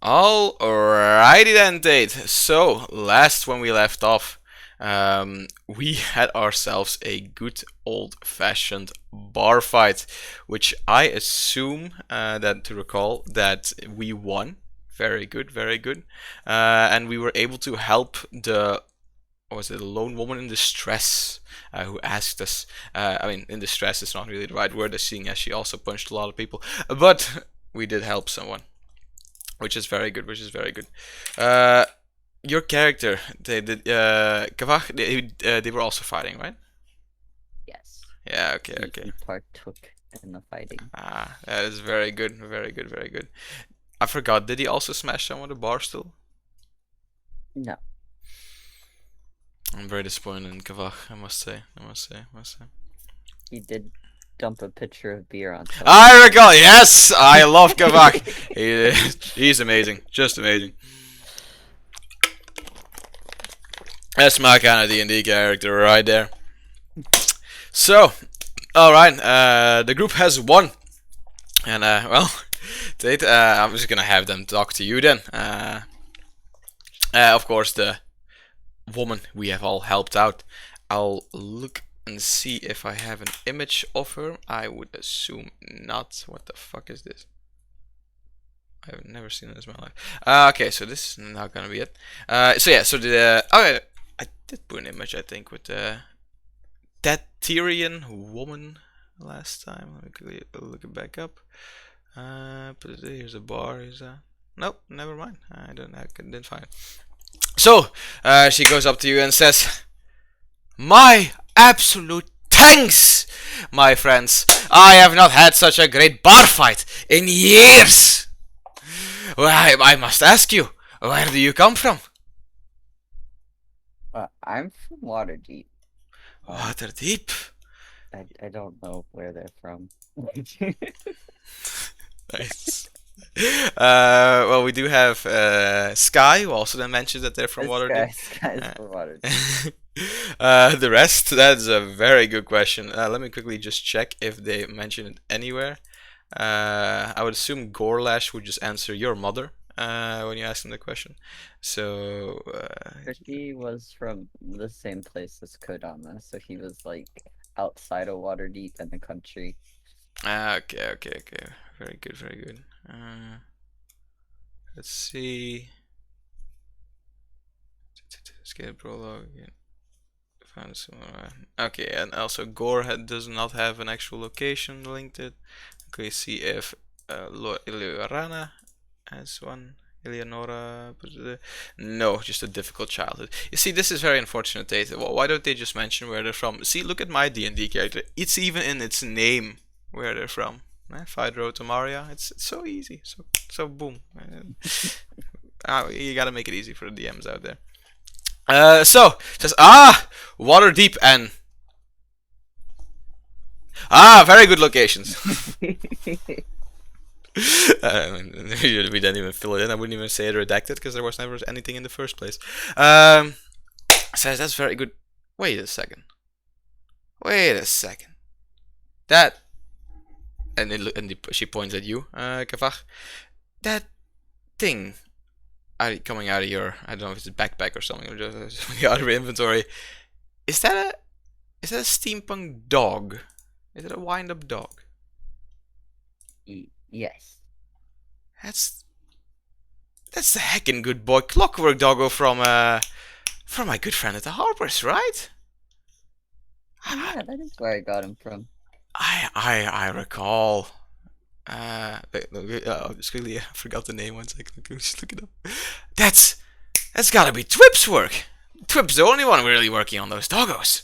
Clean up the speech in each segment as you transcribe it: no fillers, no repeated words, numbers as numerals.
Alrighty then, Tate. So, last when we left off, we had ourselves a good old-fashioned bar fight, which I assume that to recall that we won. Very good, very good. And we were able to help the what was it, a lone woman in distress who asked us. I mean, in distress is not really the right word, seeing as she also punched a lot of people. But we did help someone, which is very good. Which is very good. Your character, they did. Kavach, they were also fighting, right? Yes. Yeah. Okay. He Okay. partook in the fighting. Ah, that is very good. Very good. Very good. I forgot. Did he also smash some of the bar still? No. I'm very disappointed in Kavach. I must say. I must say. I must say. He did dump a pitcher of beer on top. I recall. Yes, I love Kavach. He's amazing. Just amazing. That's my kind of D&D character right there. So, all right. The group has won, and well, Tate, I'm just gonna have them talk to you then. Of course, the woman we have all helped out. I'll look and see if I have an image of her. I would assume not. What the fuck is this? I've never seen this in my life. Okay, so this is not gonna be it. So yeah, so the oh, I did put an image, I think, with the that Tyrian woman last time. Let me quickly look it back up. Put it, here's a bar. Here's a nope. Never mind. I didn't find it. So she goes up to you and says, "My absolute thanks, my friends. I have not had such a great bar fight in years. Well, I must ask you, where do you come from?" I'm from Waterdeep. Waterdeep. I don't know where they're from. Nice. Well, we do have Sky, who also then mentioned that they're from Waterdeep. Sky's from Waterdeep. The rest, that's a very good question. Let me quickly just check if they mention it anywhere. I would assume Gorlash would just answer your mother when you ask him the question. So, He was from the same place as Kodama, so he was like outside of Waterdeep in the country. okay, okay, okay. Very good, very good. Let's see. Skate prologue. Find some. Okay, and also Gore does not have an actual location linked it. Okay, see if Eleonora has one. Eleonora, no, just a difficult childhood. You see, this is very unfortunate, Tate. Why don't they just mention where they're from? See, look at my D&D character. It's even in its name where they're from. Fight Road to Maria. It's so easy. So boom. You gotta make it easy for the DMs out there. So says Waterdeep and very good locations. We didn't even fill it in. I wouldn't even say it redacted because there was never anything in the first place. Says that's very good. Wait a second. Wait a second. That and she points at you, Kavach. That thing coming out of your, I don't know if it's a backpack or something, or just out of your inventory. Is that a steampunk dog? Is it a wind-up dog? Yes. That's the heckin' good boy Clockwork Doggo from my good friend at the Harpers, right? Yeah, that is where I got him from. I recall. Just quickly, I forgot the name. 1 second. Just look it up. That's gotta be Twip's work. Twip's the only one really working on those doggos.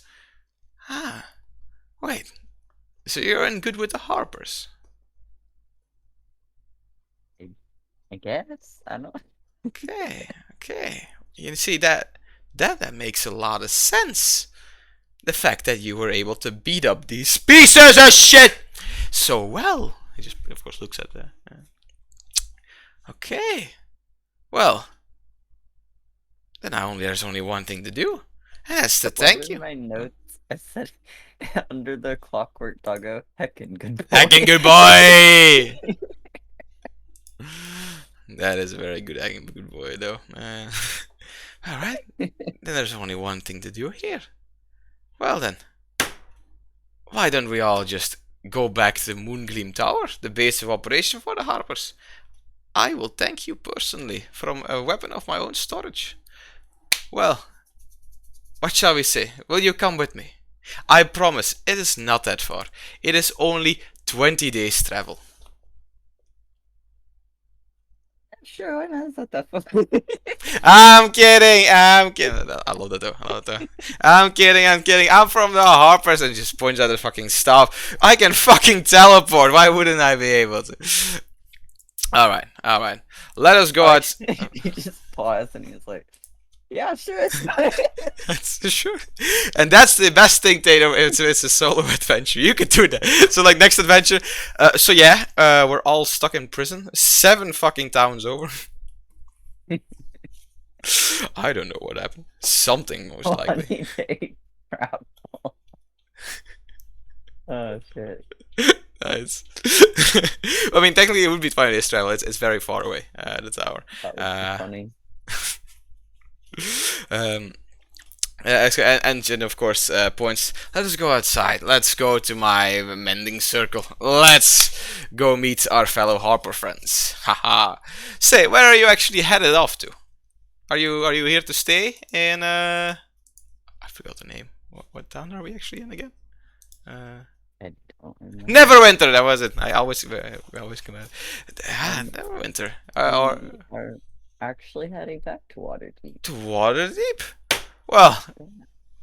Wait. So you're in good with the Harpers? I guess. I don't know. Okay, okay. You see that makes a lot of sense. The fact that you were able to beat up these pieces of shit so well. He just, of course, looks at that. Okay. Well, then there's only one thing to do, and that's to thank you. In my notes, I said under the Clockwork Doggo, heckin' good boy. Heckin' good boy. That is a very good boy, though. All right. Then there's only one thing to do here. Well then, why don't we all just go back to the Moongleam Tower, the base of operation for the Harpers? I will thank you personally from a weapon of my own storage. Well, what shall we say? Will you come with me? I promise, it is not that far. It is only 20 days travel. Sure, why not? It's not that fun. I'm kidding. I'm kidding. I love that though. I love that though. I'm kidding. I'm kidding. I'm from the Harpers and just points at the fucking staff. I can fucking teleport. Why wouldn't I be able to? All right. All right. Let us go out. He just paused and he was like, "Yeah, sure, it's fine." That's sure. And that's the best thing, Tatum. It's a solo adventure. You can do that. So like next adventure. So yeah, we're all stuck in prison. 7 fucking towns over. I don't know what happened. Something most likely. Oh shit. Nice. I mean, technically, it would be 20 days travel. It's very far away. The tower. That was funny. Um. And of course, points. Let us go outside. Let's go to my mending circle. Let's go meet our fellow Harper friends. Haha. Say, where are you actually headed off to? Are you here to stay in I forgot the name. What town are we actually in again? I don't remember. Neverwinter. That was it. I always come out. Neverwinter. Are actually heading back to Waterdeep. To Waterdeep. Well,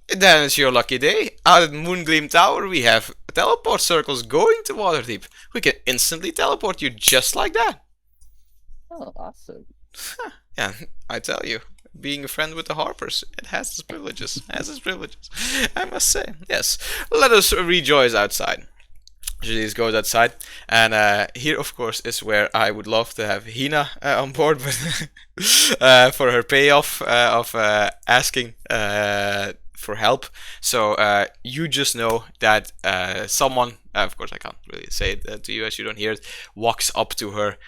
then it's your lucky day. Out at Moongleam Tower, we have teleport circles going to Waterdeep. We can instantly teleport you just like that. Oh, awesome. Yeah, I tell you, being a friend with the Harpers, it has its privileges. I must say. Yes. Let us rejoice outside. Julius goes outside, and here, of course, is where I would love to have Hina on board with for her payoff of asking for help. So you just know that someone, of course, I can't really say it to you as you don't hear it, walks up to her,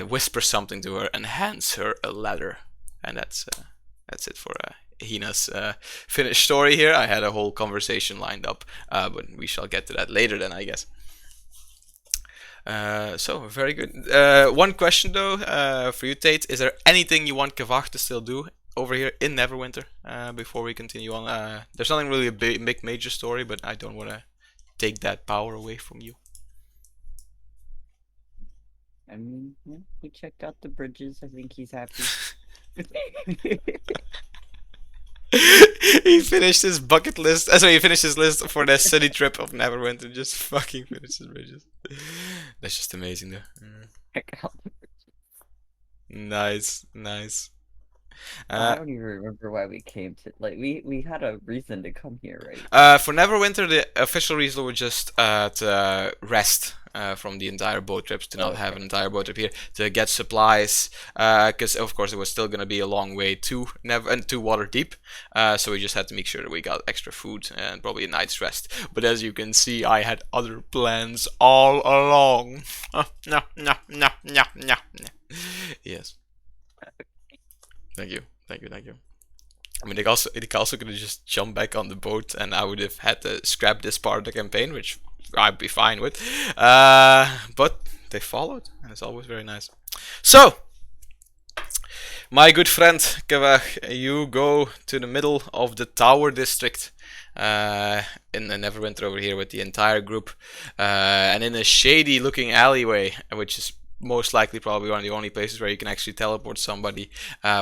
whispers something to her, and hands her a letter, and that's it for Hina's finished story here. I had a whole conversation lined up, but we shall get to that later then, I guess. So very good. One question though, for you, Tate, is there anything you want Kavach to still do over here in Neverwinter before we continue on? There's nothing really a big major story, but I don't want to take that power away from you. I mean, yeah, he checked out the bridges. I think he's happy. He finished his bucket list. Sorry, he finished his list for the city trip of Neverwinter. Just fucking finished his bridges. That's just amazing, though. Check out the bridges. Nice, nice. I don't even remember why we came to. Like, we had a reason to come here, right? For Neverwinter, the official reason was just to rest from the entire boat trips, to not have an entire boat trip here, to get supplies, because of course it was still gonna be a long way to Waterdeep, so we just had to make sure that we got extra food and probably a night's rest. But as you can see, I had other plans all along. Yes. Thank you. I mean, they also could have just jumped back on the boat, and I would have had to scrap this part of the campaign, which I'd be fine with. But they followed, and it's always very nice. So, my good friend Kavach, you go to the middle of the Tower District in the Neverwinter over here with the entire group, and in a shady-looking alleyway, which is most likely probably one of the only places where you can actually teleport somebody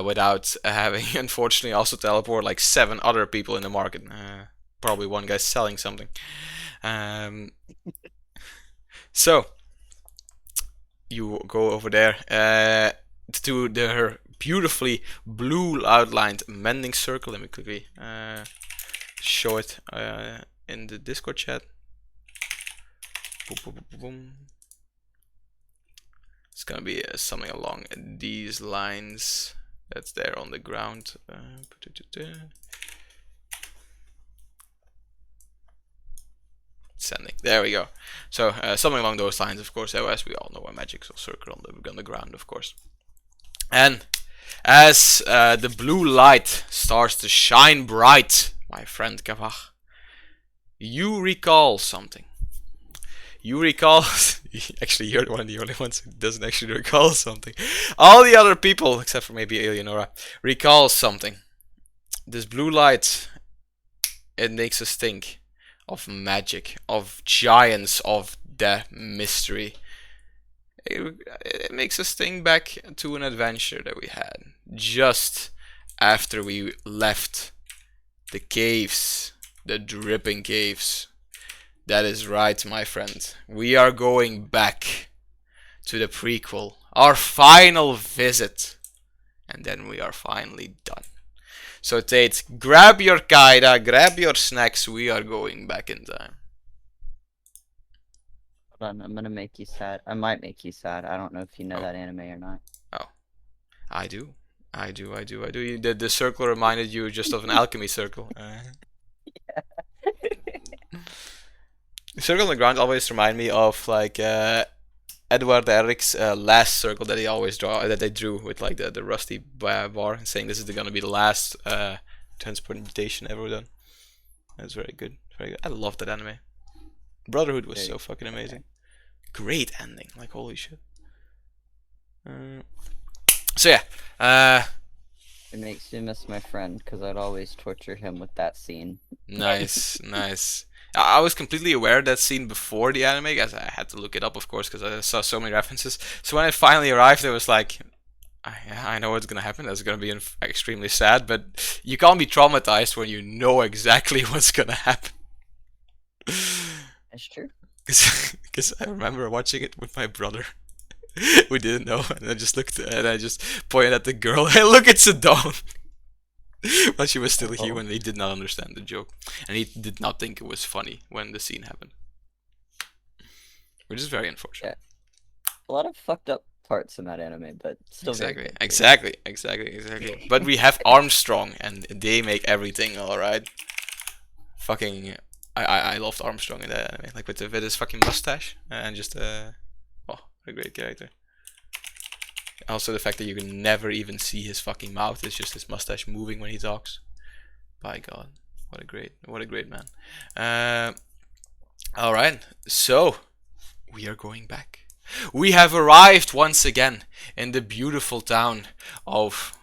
without having, unfortunately, also teleport like 7 other people in the market. Probably one guy's selling something. So you go over there to their beautifully blue outlined mending circle. Let me quickly show it in the Discord chat. Boom, boom, boom, boom. It's gonna be something along these lines. That's there on the ground. Sending. There we go. So something along those lines, of course. As we all know, a magic circle on the ground, of course. And as the blue light starts to shine bright, my friend Kavach, you recall something. You recall. Actually, you're one of the only ones who doesn't actually recall something. All the other people, except for maybe Eleonora, recall something. This blue light, it makes us think of magic, of giants, of the mystery. It makes us think back to an adventure that we had just after we left the caves, the dripping caves. That is right, my friend. We are going back to the prequel, our final visit, and then we are finally done. So Tate, grab your kaida, grab your snacks, we are going back in time. Hold on, I'm gonna make you sad. I might make you sad. I don't know if you know Oh, that anime or not. oh, I do. I do. The circle reminded you just of an alchemy circle. The circle on the ground always remind me of like Edward Eric's last circle that he always draw that they drew with like the rusty bar, saying this is gonna be the last transportation ever done. That's very good, very good. I love that anime. Brotherhood was so fucking amazing. Great ending, like holy shit. Uh, so yeah, It makes me miss my friend because I'd always torture him with that scene. nice, nice. I was completely aware of that scene before the anime, as I had to look it up, of course, because I saw so many references. So when it finally arrived, it was like, I know what's gonna happen. That's gonna be extremely sad, but you can't be traumatized when you know exactly what's gonna happen. That's true. Because I remember watching it with my brother. We didn't know, and I just looked and I just pointed at the girl. Hey, look, it's a dawn. But she was still Oh, human. He did not understand the joke, and he did not think it was funny when the scene happened, which is very unfortunate. yeah. A lot of fucked up parts in that anime, but still very Exactly, good. exactly, exactly, exactly. But we have Armstrong, and they make everything all right. Fucking, I loved Armstrong in that anime, like with his fucking mustache and just oh, a great character. Also, the fact that you can never even see his fucking mouth; it's just his mustache moving when he talks. By God, what a great man. Uh, all right, so we are going back. We have arrived once again in the beautiful town of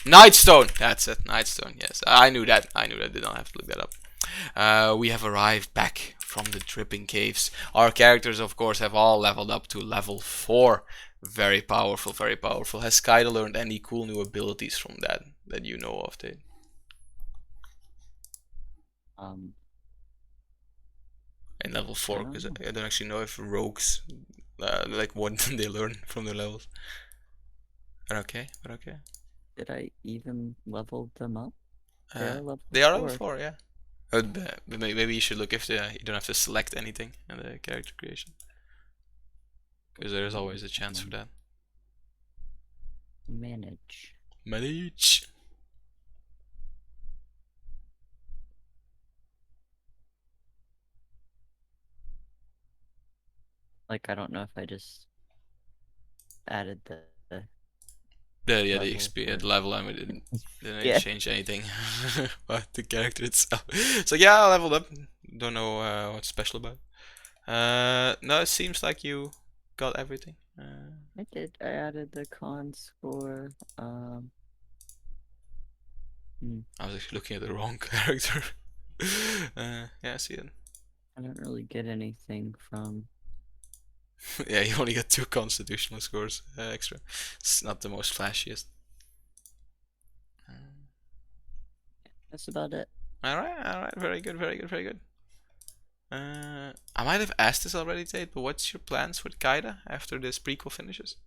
Nightstone. That's it, Nightstone. Yes, I knew that. I knew that. I did not have to look that up. We have arrived back from the dripping caves. Our characters, of course, have all leveled up to level 4. Very powerful, very powerful. Has Skyda learned any cool new abilities from that you know of, Tate? Um, In level I 4, don't because know. I don't actually know if rogues, like, what they learn from their levels. But okay, but okay. Did I even level them up? They Uh, are level they are level 4. 4, yeah. Maybe you should look if you don't have to select anything in the character creation. Because there's always a chance for that. Manage. Manage. Like, I don't know if I just added the Yeah, the level XP or... at level, I mean, didn't Yeah. change anything about the character itself. So yeah, I leveled up. Don't know what's special about it. No, it seems like you got everything. I did. I added the con score. Hmm, I was actually looking at the wrong character. Yeah, I see it. I don't really get anything from... Yeah, you only got 2 constitutional scores extra. It's not the most flashiest. That's about it. All right, very good, very good, very good. I might have asked this already, Tate, but what's your plans with Kaida after this prequel finishes?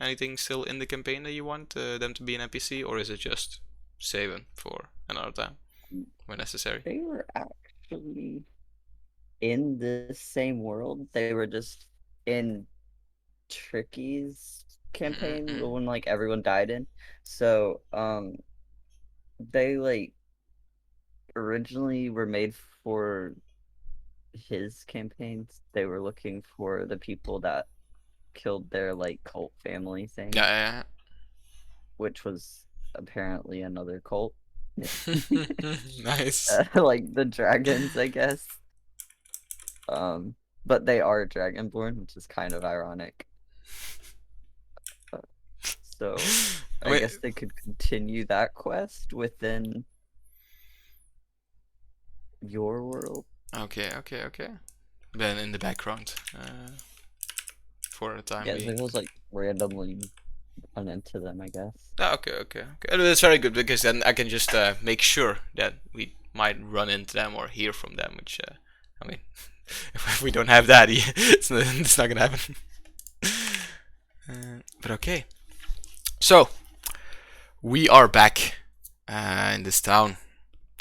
Anything still in the campaign that you want them to be an NPC, or is it just saving for another time when necessary? They were actually in the same world. They were just in Tricky's campaign, the Mm-mm. one like everyone died in. So, they like originally were made for his campaigns. They were looking for the people that killed their like cult family thing, Yeah, which was apparently another cult. yeah. Nice. Like the dragons, I guess. Um, but they are dragonborn, which is kind of ironic. Uh, So I Wait. guess they could continue that quest within your world. Okay, okay, okay. Then in the background, for the time Yeah, so being. it was like randomly run into them, I guess. Ah, okay, okay, okay. That's very good because then I can just make sure that we might run into them or hear from them. Which, I mean, if we don't have that, it's not gonna happen. But okay, so we are back in this town,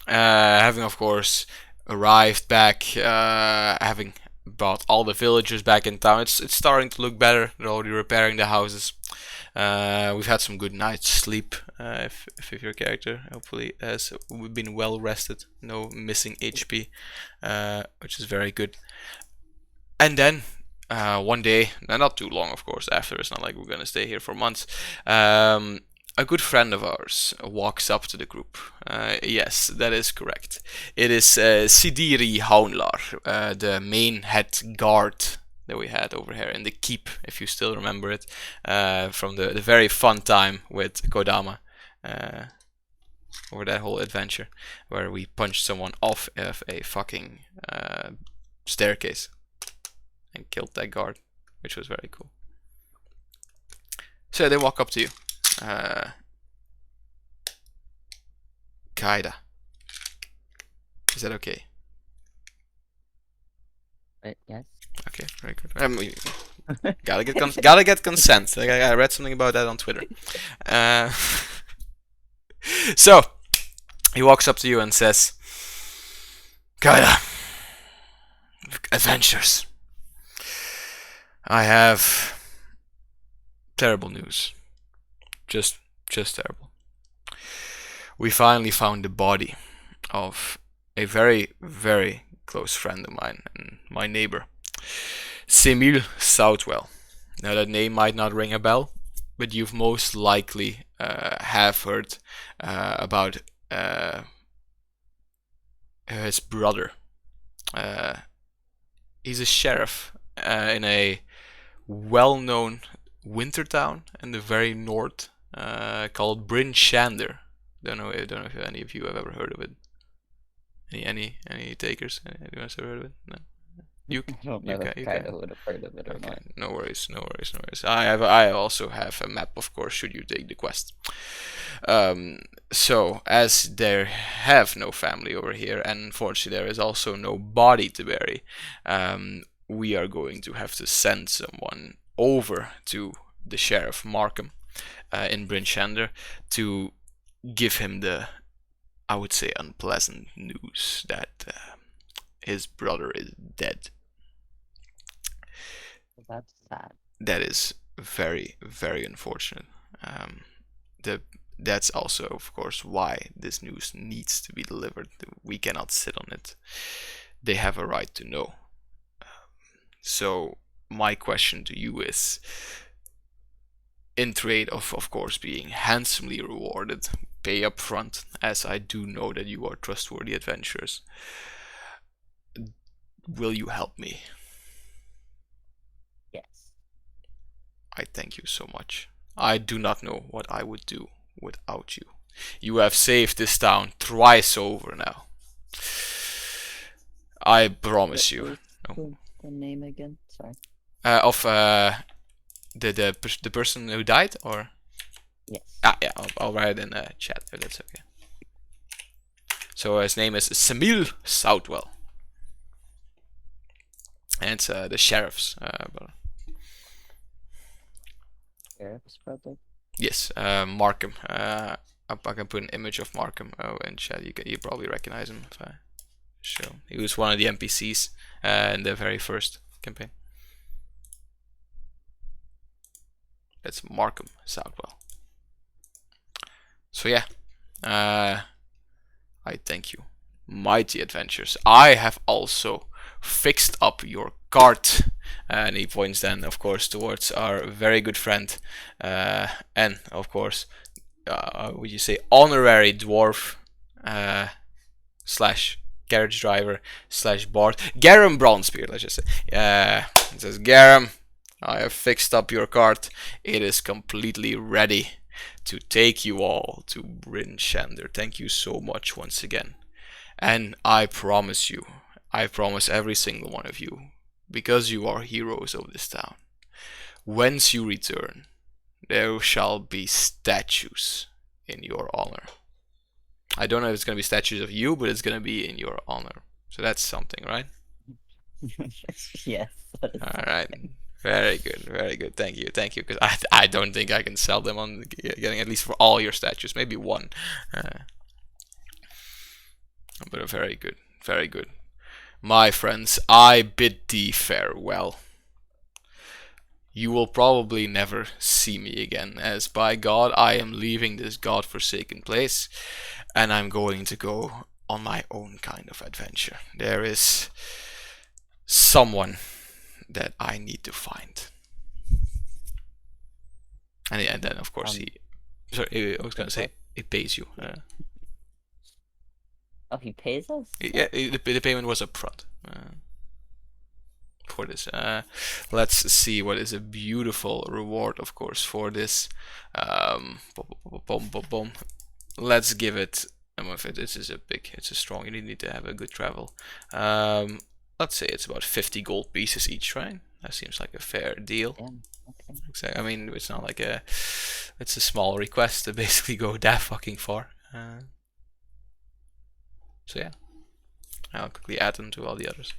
having of course arrived back, having brought all the villagers back in town. It's starting to look better. They're already repairing the houses. We've had some good night's sleep. If your character hopefully has been well rested, no missing HP, which is very good. And then one day, not too long, of course. After, it's not like we're gonna stay here for months. A good friend of ours walks up to the group. Yes, that is correct. It is Sidiri Haunlar, the main head guard that we had over here in the keep, if you still remember it, from the very fun time with Kodama, over that whole adventure, where we punched someone off of a fucking staircase and killed that guard, which was very cool. So they walk up to you. Kaida. Is that okay? Yes. Okay, very good. Gotta get consent. Like, I read something about that on Twitter. Uh, so he walks up to you and says, "Kaida, adventures. I have terrible news. Just terrible. We finally found the body of a very, very close friend of mine and my neighbor, Semil Southwell. Now that name might not ring a bell, but you've most likely have heard about his brother. He's a sheriff in a well-known winter town in the very north, called Bryn Shander. Don't know if any of you have ever heard of it. Any takers? Anyone else ever heard of it? No. You I don't you know can if you Kaido can. would have heard of it or Okay, not. no worries, no worries, no worries. I also have a map, of course, should you take the quest. So as there have no family over here, and unfortunately there is also no body to bury, we are going to have to send someone over to the sheriff Markham in Bryn Shander to give him the, I would say, unpleasant news that his brother is dead. That's sad. That is very, very unfortunate. Um, the that's also, of course, why this news needs to be delivered. We cannot sit on it. They have a right to know. So my question to you is, in trade of course, being handsomely rewarded, pay up front, as I do know that you are trustworthy adventurers, will you help me? Yes. I thank you so much. I do not know what I would do without you. You have saved this town twice over now. I promise What you. was No. the name again? Sorry. Of the person who died, or Yes. yeah, I'll write it in the chat if that's okay. So his name is Semil Southwell, and it's the sheriff's brother. Sheriff's brother. Yes, Markham. I can put an image of Markham in chat. You probably recognize him if I show. He was one of the NPCs in the very first campaign. That's Markham Southwell. So yeah, I thank you, mighty adventures. I have also fixed up your cart And he points then, of course, towards our very good friend, and of course, would you say honorary dwarf slash carriage driver slash bard, Garum Bronzebeard, let's just say. It says, Garum, I have fixed up your cart. It is completely ready to take you all to Bryn Shander. Thank you so much once again. And I promise you, I promise every single one of you, because you are heroes of this town, whence you return, there shall be statues in your honor. I don't know if it's going to be statues of you, but it's going to be in your honor. So that's something, right? Yes. All right. Very good, very good. Thank you, thank you. Because I don't think I can sell them on getting at least for all your statues, maybe one. But very good, very good. My friends, I bid thee farewell. You will probably never see me again, as by God, I am leaving this godforsaken place, and I'm going to go on my own kind of adventure. There is someone that I need to find. And then, of course, I was going to say, it pays you. Oh, he pays us? Yeah, the payment was upfront. For this. Let's see what is a beautiful reward, of course, for this. Let's give it. This is it's a strong. You need to have a good travel. Let's say it's about 50 gold pieces each, right? That seems like a fair deal. Yeah, okay. Exactly. I mean, it's not like it's a small request to basically go that fucking far. So yeah, I'll quickly add them to all the others.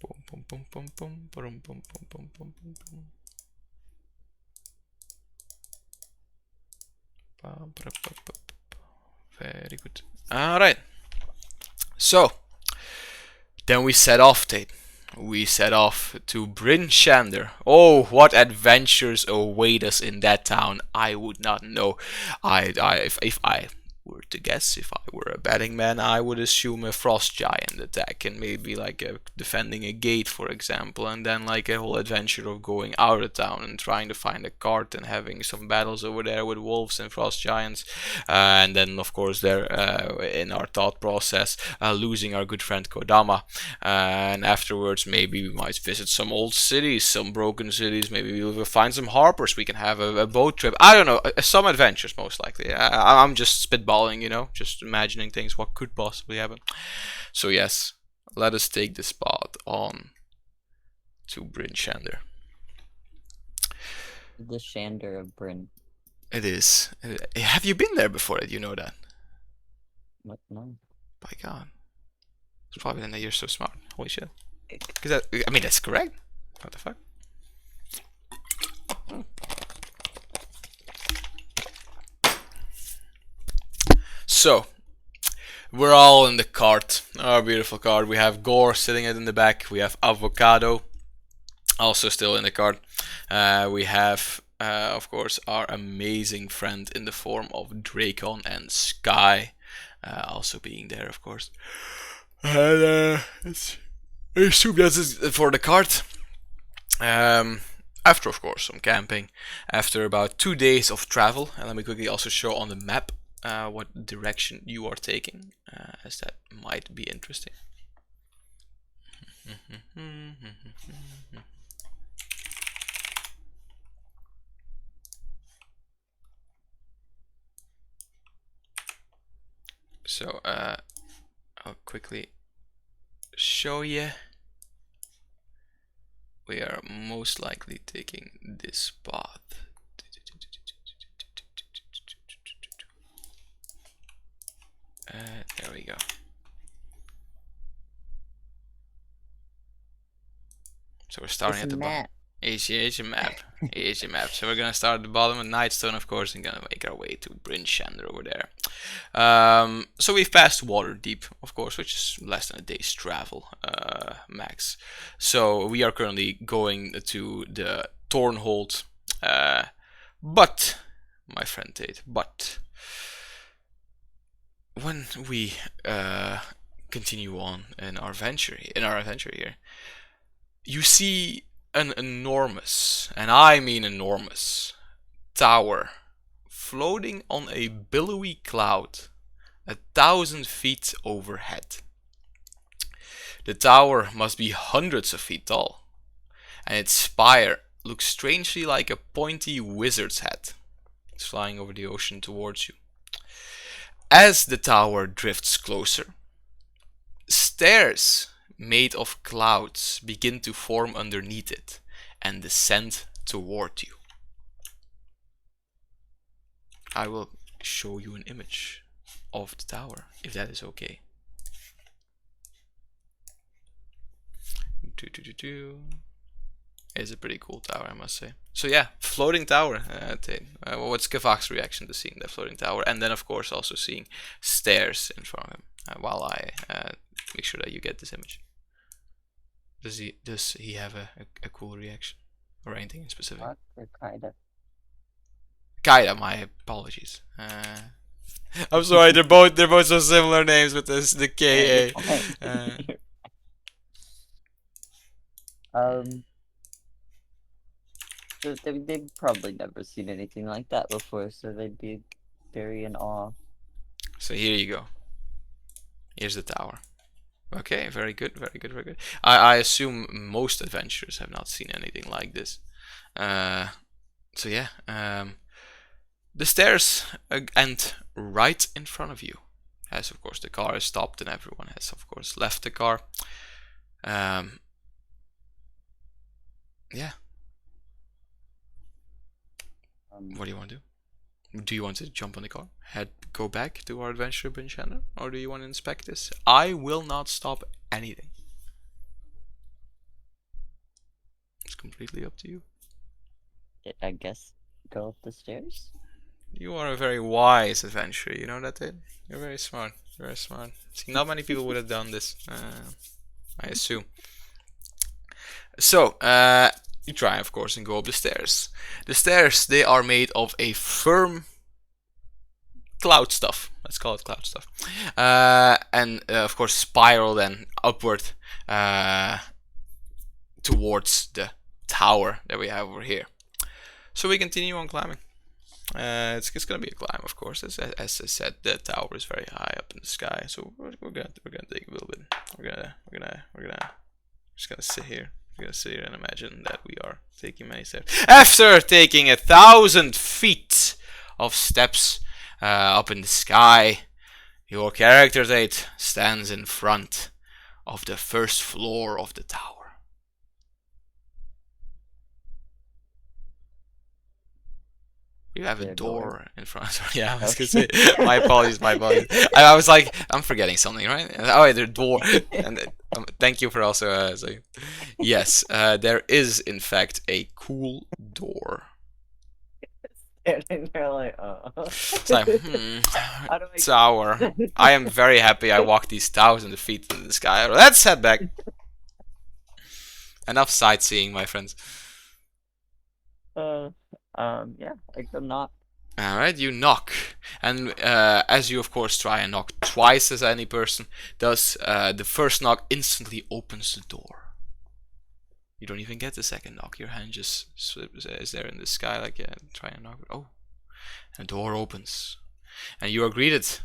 Boom, boom, boom, boom, boom, boom, boom, boom, boom, boom, boom. Very good. All right. So then we set off, Tate. We set off to Bryn Shander. Oh, what adventures await us in that town! I would not know. If I were to guess, if I were a betting man, I would assume a frost giant attack and maybe like defending a gate, for example, and then like a whole adventure of going out of town and trying to find a cart and having some battles over there with wolves and frost giants, and then of course there in our thought process losing our good friend Kodama, and afterwards maybe we might visit some old cities, some broken cities, maybe we'll find some harbors, we can have a boat trip, I don't know, some adventures most likely. I'm just spitballing, just imagining things, what could possibly happen. So yes, let us take this path on to Bryn Shander. The Shander of Bryn. It is. Have you been there before? You know that? What? No. By God, it's probably then that you're so smart. Holy shit! Because I mean that's correct. What the fuck? So, we're all in the cart, our beautiful cart. We have Gore sitting in the back. We have Avocado also still in the cart. We have, of course, our amazing friend in the form of Dracon and Sky also being there, of course. And I assume that's for the cart. After, of course, some camping, after about 2 days of travel, and let me quickly also show on the map what direction you are taking, as that might be interesting. So I'll quickly show you. We are most likely taking this path. There we go. So we're starting at the bottom. Here's your map. Here's your map. So we're gonna start at the bottom of Nightstone, of course, and gonna make our way to Bryn Shander over there. So we've passed Waterdeep, of course, which is less than a day's travel, max. So we are currently going to the Thornhold, but, my friend Tate, but when we continue on in our adventure. Here, you see an enormous, and I mean enormous, tower floating on a billowy cloud 1,000 feet overhead. The tower must be hundreds of feet tall, and its spire looks strangely like a pointy wizard's hat. It's flying over the ocean towards you. As the tower drifts closer, stairs made of clouds begin to form underneath it and descend toward you. I will show you an image of the tower, if that is okay. It's a pretty cool tower, I must say. So yeah, floating tower. What's Kavak's reaction to seeing that floating tower? And then of course also seeing stairs in front of him while I make sure that you get this image. Does he have a cool reaction? Or anything in specific? Or kinda. Kaida, my apologies. I'm sorry, they're both so similar names with the K-A. So they've probably never seen anything like that before, so they'd be very in awe. So here you go. Here's the tower. Okay, very good, very good, very good. I assume most adventurers have not seen anything like this. So yeah, the stairs end right in front of you. As of course the car is stopped and everyone has of course left the car. Yeah. What do you want to do? Do you want to jump on the car? Go back to our adventure bin channel? Or do you want to inspect this? I will not stop anything. It's completely up to you. I guess go up the stairs? You are a very wise adventurer, you know that, Ed? You're very smart. Very smart. See, not many people would have done this, I assume. So, you try, of course, and go up the stairs. The stairs, they are made of a firm cloud stuff. Let's call it cloud stuff. And of course, spiral then upward towards the tower that we have over here. So we continue on climbing. It's gonna be a climb, of course. As I said, the tower is very high up in the sky. So we're gonna take a little bit. We're just gonna sit here. We're gonna sit here and imagine that we are taking many steps. After taking 1,000 feet of steps up in the sky, your character date stands in front of the first floor of the tower. You have a door in front. Yeah, I was gonna say. My apologies. I was like, I'm forgetting something, right? Oh, there's a door. And thank you for also saying. Yes, there is in fact a cool door. And they're like, It's like, tower. I am very happy I walked these 1,000 feet in the sky. Let's head back. Enough sightseeing, my friends. Yeah, I could knock. Alright, you knock. And as you, of course, try and knock twice as any person does, the first knock instantly opens the door. You don't even get the second knock. Your hand just is there in the sky, like, yeah, try and knock. Oh, and the door opens. And you are greeted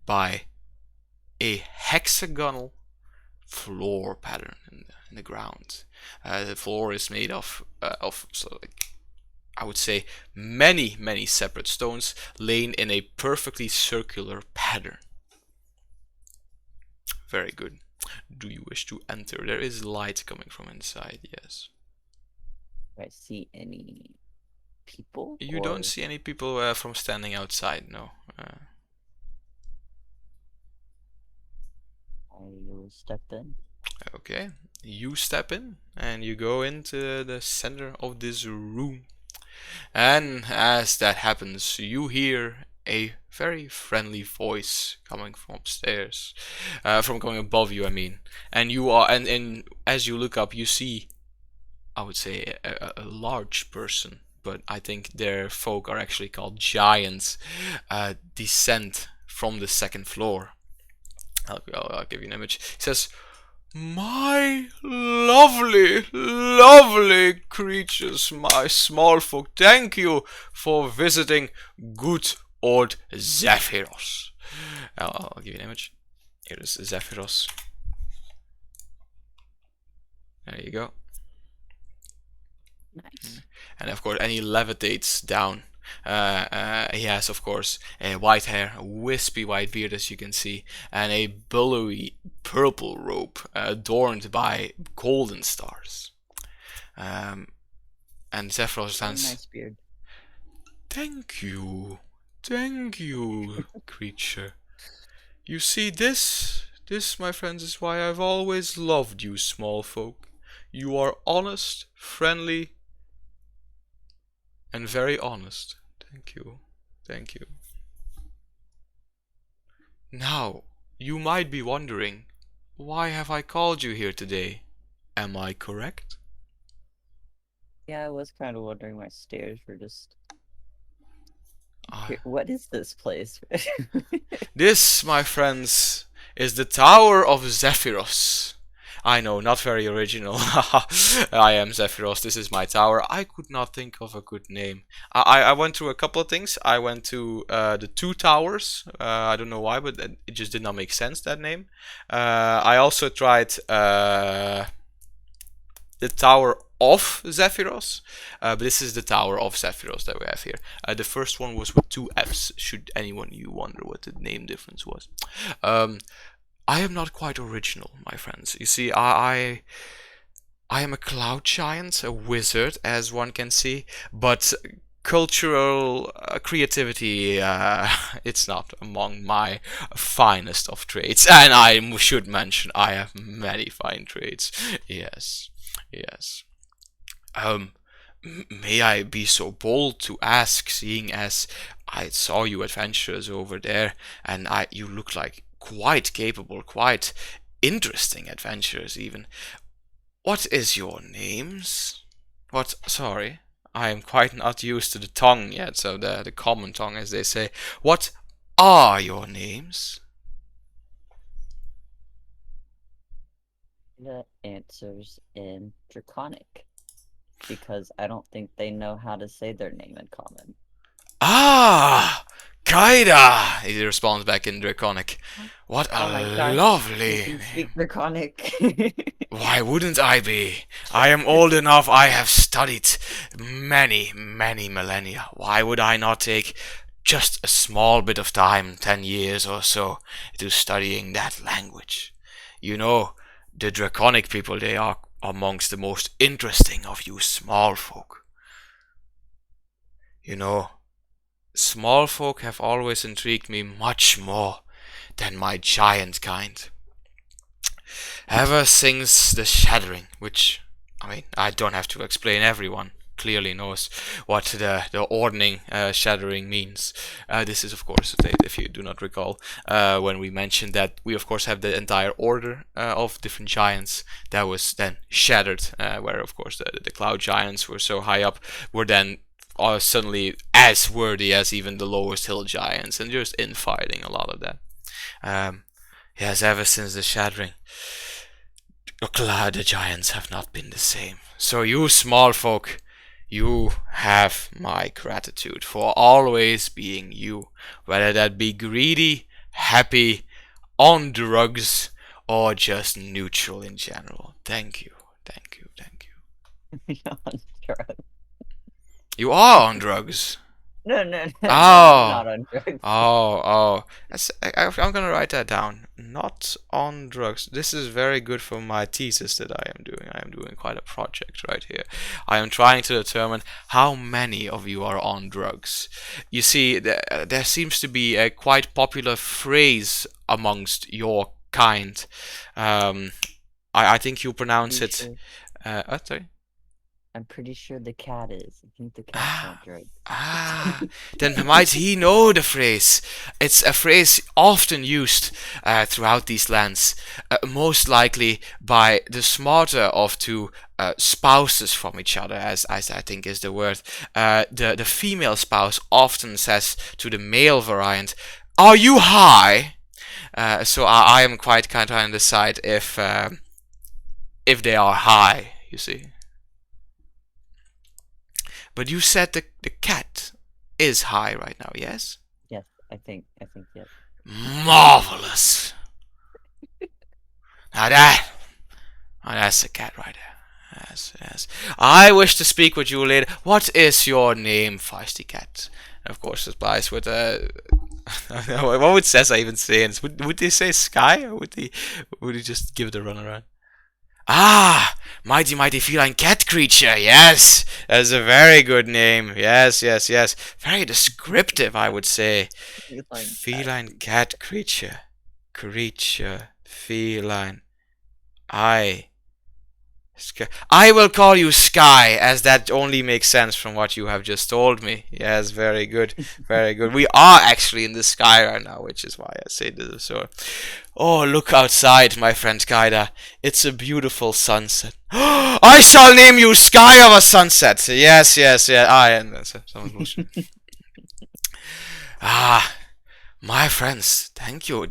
by a hexagonal floor pattern in the ground. The floor is made of so like, I would say many separate stones laying in a perfectly circular pattern. Very good. Do you wish to enter? There is light coming from inside, yes. Do I see any people? You don't see any people from standing outside, no. I will step in. Okay, you step in and you go into the center of this room. And as that happens, you hear a very friendly voice coming from upstairs, from going above you, I mean. And you are, and as you look up, you see, I would say, a large person, but I think their folk are actually called giants, descend from the second floor. I'll give you an image. It says, "My lovely, lovely creatures, my small folk, thank you for visiting good old Zephyros." I'll give you an image. Here is Zephyros. There you go. Nice. And of course, and he levitates down. He has, of course, white hair, a wispy white beard, as you can see, and a billowy purple robe adorned by golden stars. And Zephyros stands. Nice beard. Thank you, creature. You see, this, my friends, is why I've always loved you, small folk. You are honest, friendly, and very honest. Thank you. Now, you might be wondering, why have I called you here today? Am I correct? Yeah, I was kind of wondering why stairs were just. I, What is this place? This, my friends, is the Tower of Zephyros. I know, not very original. I am Zephyros, this is my tower. I could not think of a good name. I went through a couple of things. I went to the Two Towers. I don't know why, but it just did not make sense, that name. I also tried the Tower of Zephyros, but this is the Tower of Zephyros that we have here. The first one was with two F's, should anyone you wonder what the name difference was. I am not quite original, my friends. You see, I am a cloud giant, a wizard, as one can see, but cultural creativity, it's not among my finest of traits. And I should mention, I have many fine traits. Yes. May I be so bold to ask, seeing as I saw you adventurers over there, and you look like quite capable, quite interesting adventurers even. What is your names? What? Sorry, I am quite not used to the tongue yet, so the common tongue, as they say. What are your names? The answers in Draconic, because I don't think they know how to say their name in common. Ah, Kaida! He responds back in Draconic. What a lovely. You can speak Draconic. Why wouldn't I be? I am old enough. I have studied many millennia. Why would I not take just a small bit of time, 10 years or so, to studying that language? You know, the Draconic people, they are amongst the most interesting of you small folk. You know, small folk have always intrigued me much more than my giant kind. Ever since the shattering, which, I mean, I don't have to explain, everyone clearly knows what the ordning shattering means. This is, of course, if you do not recall, when we mentioned that we, of course, have the entire order of different giants that was then shattered, where, of course, the cloud giants were so high up, were then are suddenly as worthy as even the lowest hill giants, and just infighting a lot of that. Yes, ever since the shattering, the giants have not been the same. So you small folk, you have my gratitude for always being you, whether that be greedy, happy, on drugs, or just neutral in general. Thank you. You are on drugs. No, I'm Oh. not on drugs. Oh. I'm gonna write that down. Not on drugs. This is very good for my thesis that I am doing. I am doing quite a project right here. I am trying to determine how many of you are on drugs. You see, there seems to be a quite popular phrase amongst your kind. I think you pronounce it. Sure. Sorry. I'm pretty sure the cat is. I think the cat's on drugs. Then might he know the phrase? It's a phrase often used throughout these lands, most likely by the smarter of two spouses from each other, as I think is the word. The female spouse often says to the male variant, "Are you high?" So I am quite kind of on the side if they are high, you see. But you said the cat is high right now, yes? Yes, I think yes. Marvelous. Now that's the cat right there. Yes, yes. I wish to speak with you later. What is your name, feisty cat? And of course, replies with a. What would Cesar even say? Would they say Sky, or would he just give it a runaround? Ah, mighty feline cat creature. Yes, that's a very good name. Yes, yes, yes. Very descriptive, I would say. Feline cat Feline creature. cat creature, feline. I I will call you Sky, as that only makes sense from what you have just told me. Yes, very good, very good. We are actually in the sky right now, which is why I say this. So, oh, look outside, my friend Kaida. It's a beautiful sunset. I shall name you Sky of a Sunset. Yes, yes, yes. Ah, yeah, that's someone's motion. Ah, my friends, thank you.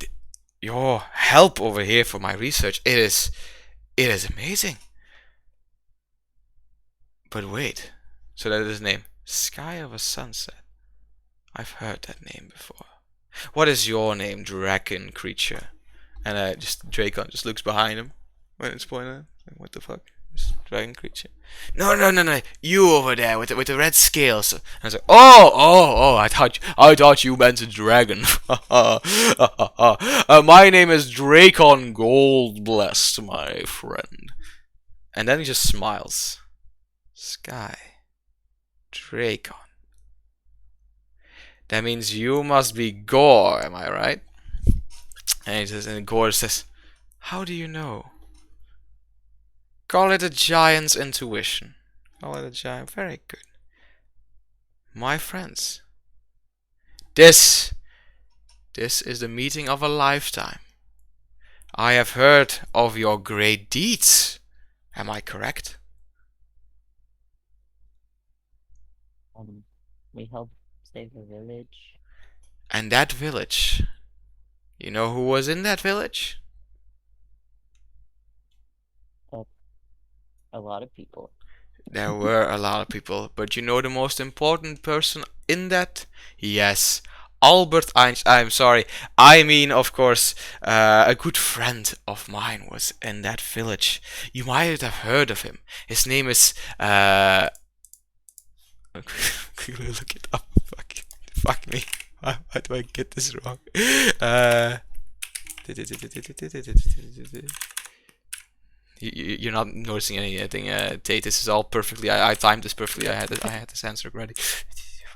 Your help over here for my research. It is amazing. But wait, so that is his name. Sky of a Sunset. I've heard that name before. What is your name, dragon creature? And just Dracon just looks behind him when it's pointed at. Like, what the fuck? This dragon creature. No, no, no, no. You over there with the red scales. And I was like, oh. I thought you meant a dragon. My name is Dracon Gold Blessed, my friend. And then he just smiles. Sky. Dracon. That means you must be Gore, am I right? And Gore says, how do you know? Call it a giant's intuition. Call it a giant. Very good. My friends, this is the meeting of a lifetime. I have heard of your great deeds. Am I correct? We helped save a village. And that village, you know who was in that village? A lot of people. There were a lot of people, but you know the most important person in that? Yes, Albert Einstein. I'm sorry. I mean, of course, a good friend of mine was in that village. You might have heard of him. His name is. Quickly look it up. Fuck me. Why do I get this wrong? You're not noticing anything, Tate. This is all perfectly. I timed this perfectly. I had this answer ready.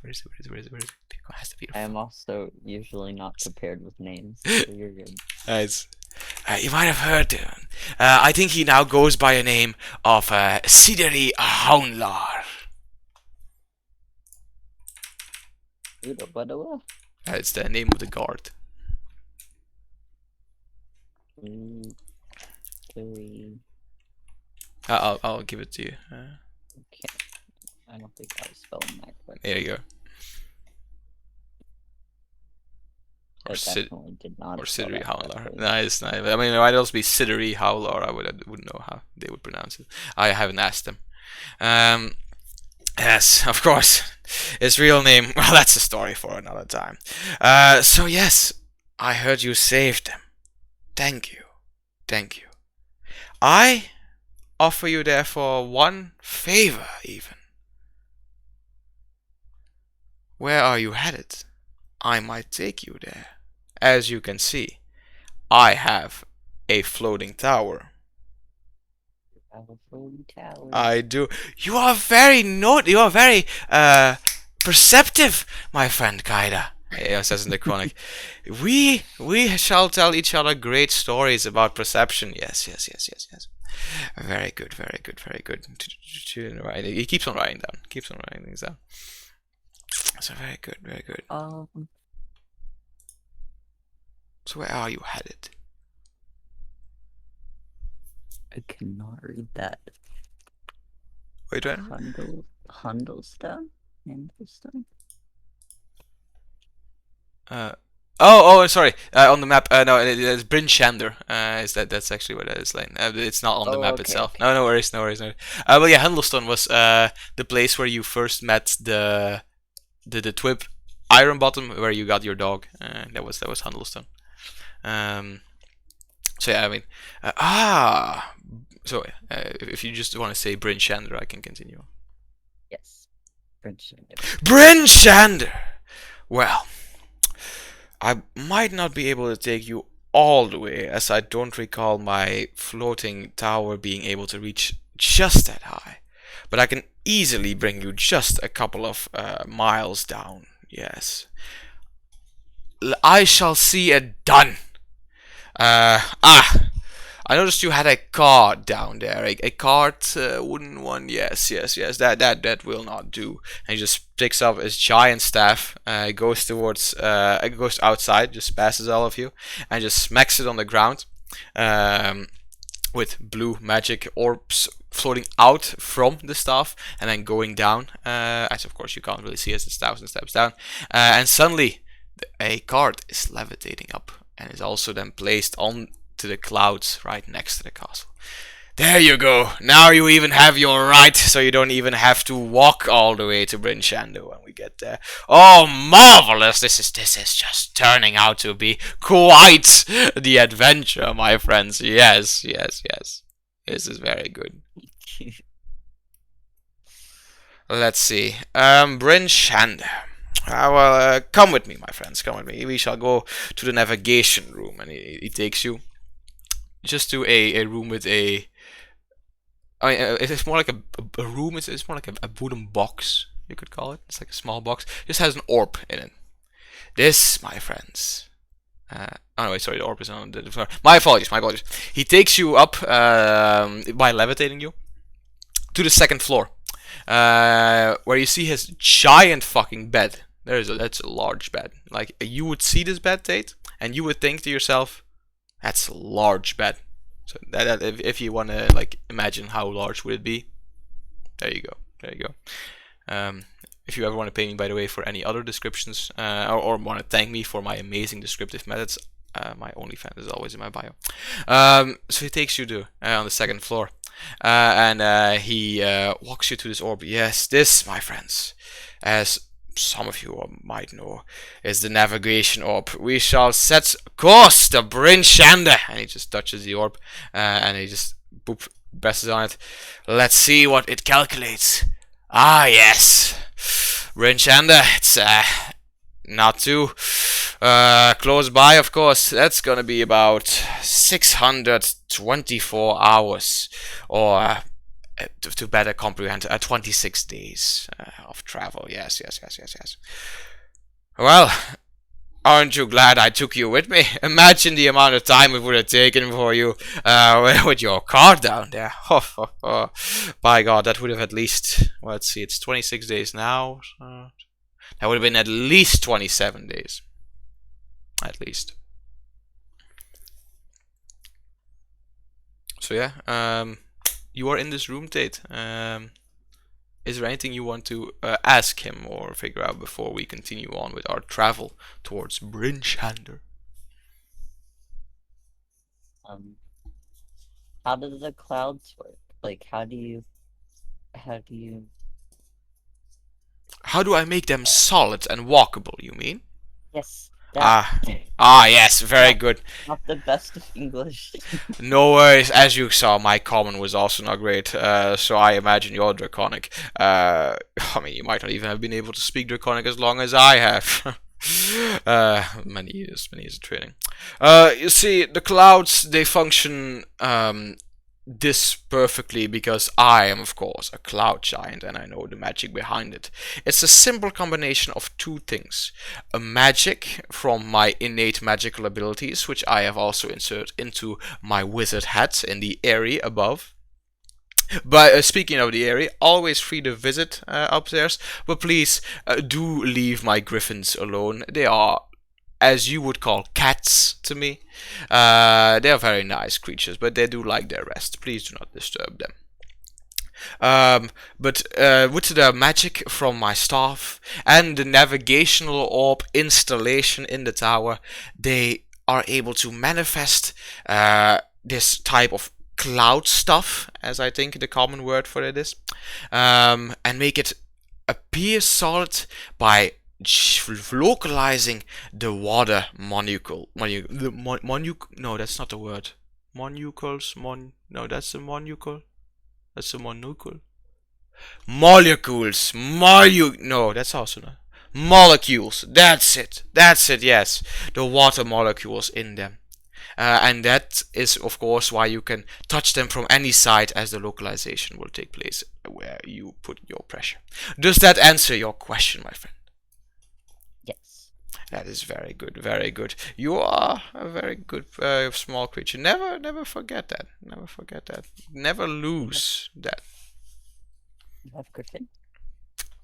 Where is it? It has to be. I am also usually not prepared with names, so you're good. Nice. You might have heard him. I think he now goes by a name of Sideri Hounlar. It's the name of the guard. I'll give it to you. Okay. I don't think I was spelling that correctly. There you go. I definitely did not. Or Sideri Howlar. Nice. I mean, it might also be Sideri Howlar. I wouldn't know how they would pronounce it. I haven't asked them. Yes, of course. His real name. Well, that's a story for another time. So yes, I heard you saved them. Thank you. I offer you therefore one favor, even. Where are you headed? I might take you there. As you can see, I have a floating tower. I do. You are very You are very perceptive, my friend Kaida. Says in the chronic. We shall tell each other great stories about perception. Yes. Very good. He keeps on writing things down. So very good. So where are you headed? I cannot read that. Wait, Hundlestone? Oh, sorry. On the map, no, it's Bryn Shander. Is that's actually what it is like? It's not on the Oh, map okay, itself. okay. No, no worries, no worries, no worries. Well, yeah, Hundlestone was the place where you first met the Twib Iron Bottom, where you got your dog. That was Hundlestone. Um, so yeah, I mean, so if you just want to say Bryn Shander, I can continue. Yes. French. Bryn Shander. Well, I might not be able to take you all the way, as I don't recall my floating tower being able to reach just that high. But I can easily bring you just a couple of miles down. Yes. I shall see it done. I noticed you had a card down there, a cart, wooden one. Yes, yes, yes. That will not do. And he just picks up his giant staff, goes towards, goes outside, just passes all of you, and just smacks it on the ground, um, with blue magic orbs floating out from the staff and then going down. As of course you can't really see as it's 1,000 steps down, and suddenly a card is levitating up and is also then placed on to the clouds right next to the castle. There you go. Now you even have your right, so you don't even have to walk all the way to Bryn Shander when we get there. Oh, marvelous! This is just turning out to be quite the adventure, my friends. Yes, yes, yes. This is very good. Let's see. Bryn Shander. Well, come with me, my friends. Come with me. We shall go to the navigation room, and he takes you just to a room with a. I mean, it's more like a room. It's more like a wooden box, you could call it. It's like a small box. It just has an orb in it. This, my friends. Oh, wait, sorry, the orb is on the floor. My apologies, my apologies. He takes you up by levitating you to the second floor, where you see his giant fucking bed. That's a large bed. Like you would see this bed, Tate, and you would think to yourself, "That's a large bed." So if you want to like imagine how large would it be, there you go. There you go. If you ever want to pay me, by the way, for any other descriptions, or want to thank me for my amazing descriptive methods, my OnlyFans is always in my bio. So he takes you to on the second floor, and he walks you to this orb. Yes, this, my friends, as some of you might know, is the navigation orb. We shall set course to Bryn Shander, and he just touches the orb, and he just boop presses on it. Let's see what it calculates. Ah, yes, Bryn Shander. It's not too close by, of course. That's gonna be about 624 hours, or to better comprehend, 26 days of travel. Yes, yes, yes, yes, yes. Well, aren't you glad I took you with me? Imagine the amount of time it would have taken for you with your car down there. By God, that would have at least, well, let's see, it's 26 days now. That would have been at least 27 days. At least. So yeah, you are in this room, Tate. Is there anything you want to ask him or figure out before we continue on with our travel towards Bryn Shander? Um, how do the clouds work? Like, how do you, How do I make them solid and walkable, you mean? yes, that. Ah, yes, very Not, good. not the best of English. No worries. As you saw, my common was also not great, so I imagine you're Draconic. I mean, you might not even have been able to speak Draconic as long as I have. Many years of training. You see, the clouds, they function this perfectly because I am, of course, a cloud giant and I know the magic behind it. It's a simple combination of two things: a magic from my innate magical abilities, which I have also inserted into my wizard hat in the area above. But speaking of the area, always free to visit upstairs, but please do leave my griffins alone. They are, as you would call, cats to me. They are very nice creatures, but they do like their rest. Please do not disturb them. But with the magic from my staff and the navigational orb installation in the tower, they are able to manifest this type of cloud stuff, as I think the common word for it is, and make it appear solid by localizing the water molecule. No, that's not the word. Molecules. No, that's the molecule. That's a molecule. Molecules. No, that's also not. Molecules. That's it. That's it, yes. The water molecules in them. And that is, of course, why you can touch them from any side, as the localization will take place where you put your pressure. Does that answer your question, my friend? Yes. That is very good, very good. You are a very good small creature. Never forget that. Never forget that. Never lose that. You have Griffin?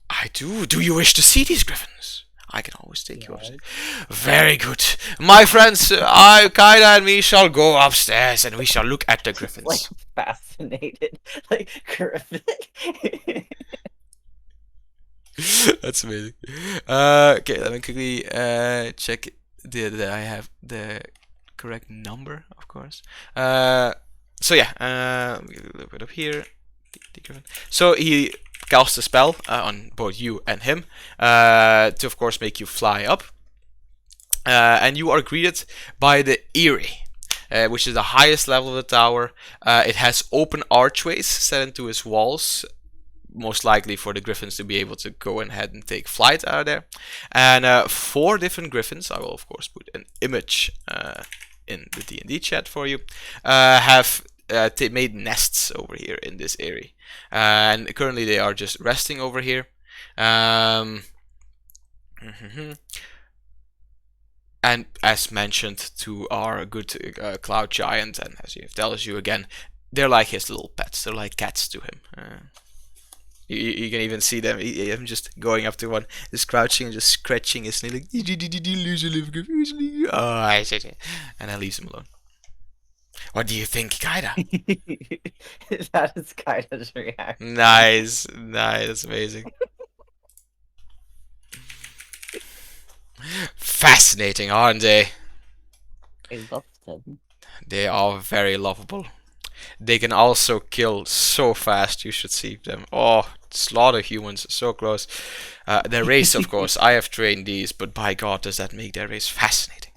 I do. Do you wish to see these griffins? I can always take yours. Yes. Very good. My friends, Kaida and me shall go upstairs and we shall look at the griffins. Like fascinated. Like Griffin. That's amazing. Okay, let me quickly check that I have the correct number, of course. So yeah, a little bit up here. So he casts a spell on both you and him to, of course, make you fly up. And you are greeted by the Eyrie, which is the highest level of the tower. It has open archways set into its walls, most likely for the griffins to be able to go ahead and take flight out of there. And 4 different griffins, I will of course put an image in the D&D chat for you, have made nests over here in this area. And currently they are just resting over here. And as mentioned to our good cloud giant, and as he tells you again, they're like his little pets. They're like cats to him. You can even see them. I'm just going up to one, just crouching and just scratching his nail, like, and I leave him alone. What do you think, Kaida? That is Kaida's reaction. Nice, that's amazing. Fascinating, aren't they? I love them. They are very lovable. They can also kill so fast, you should see them. Oh, slaughter humans so close. Their race, of course, I have trained these, but by God, does that make their race fascinating.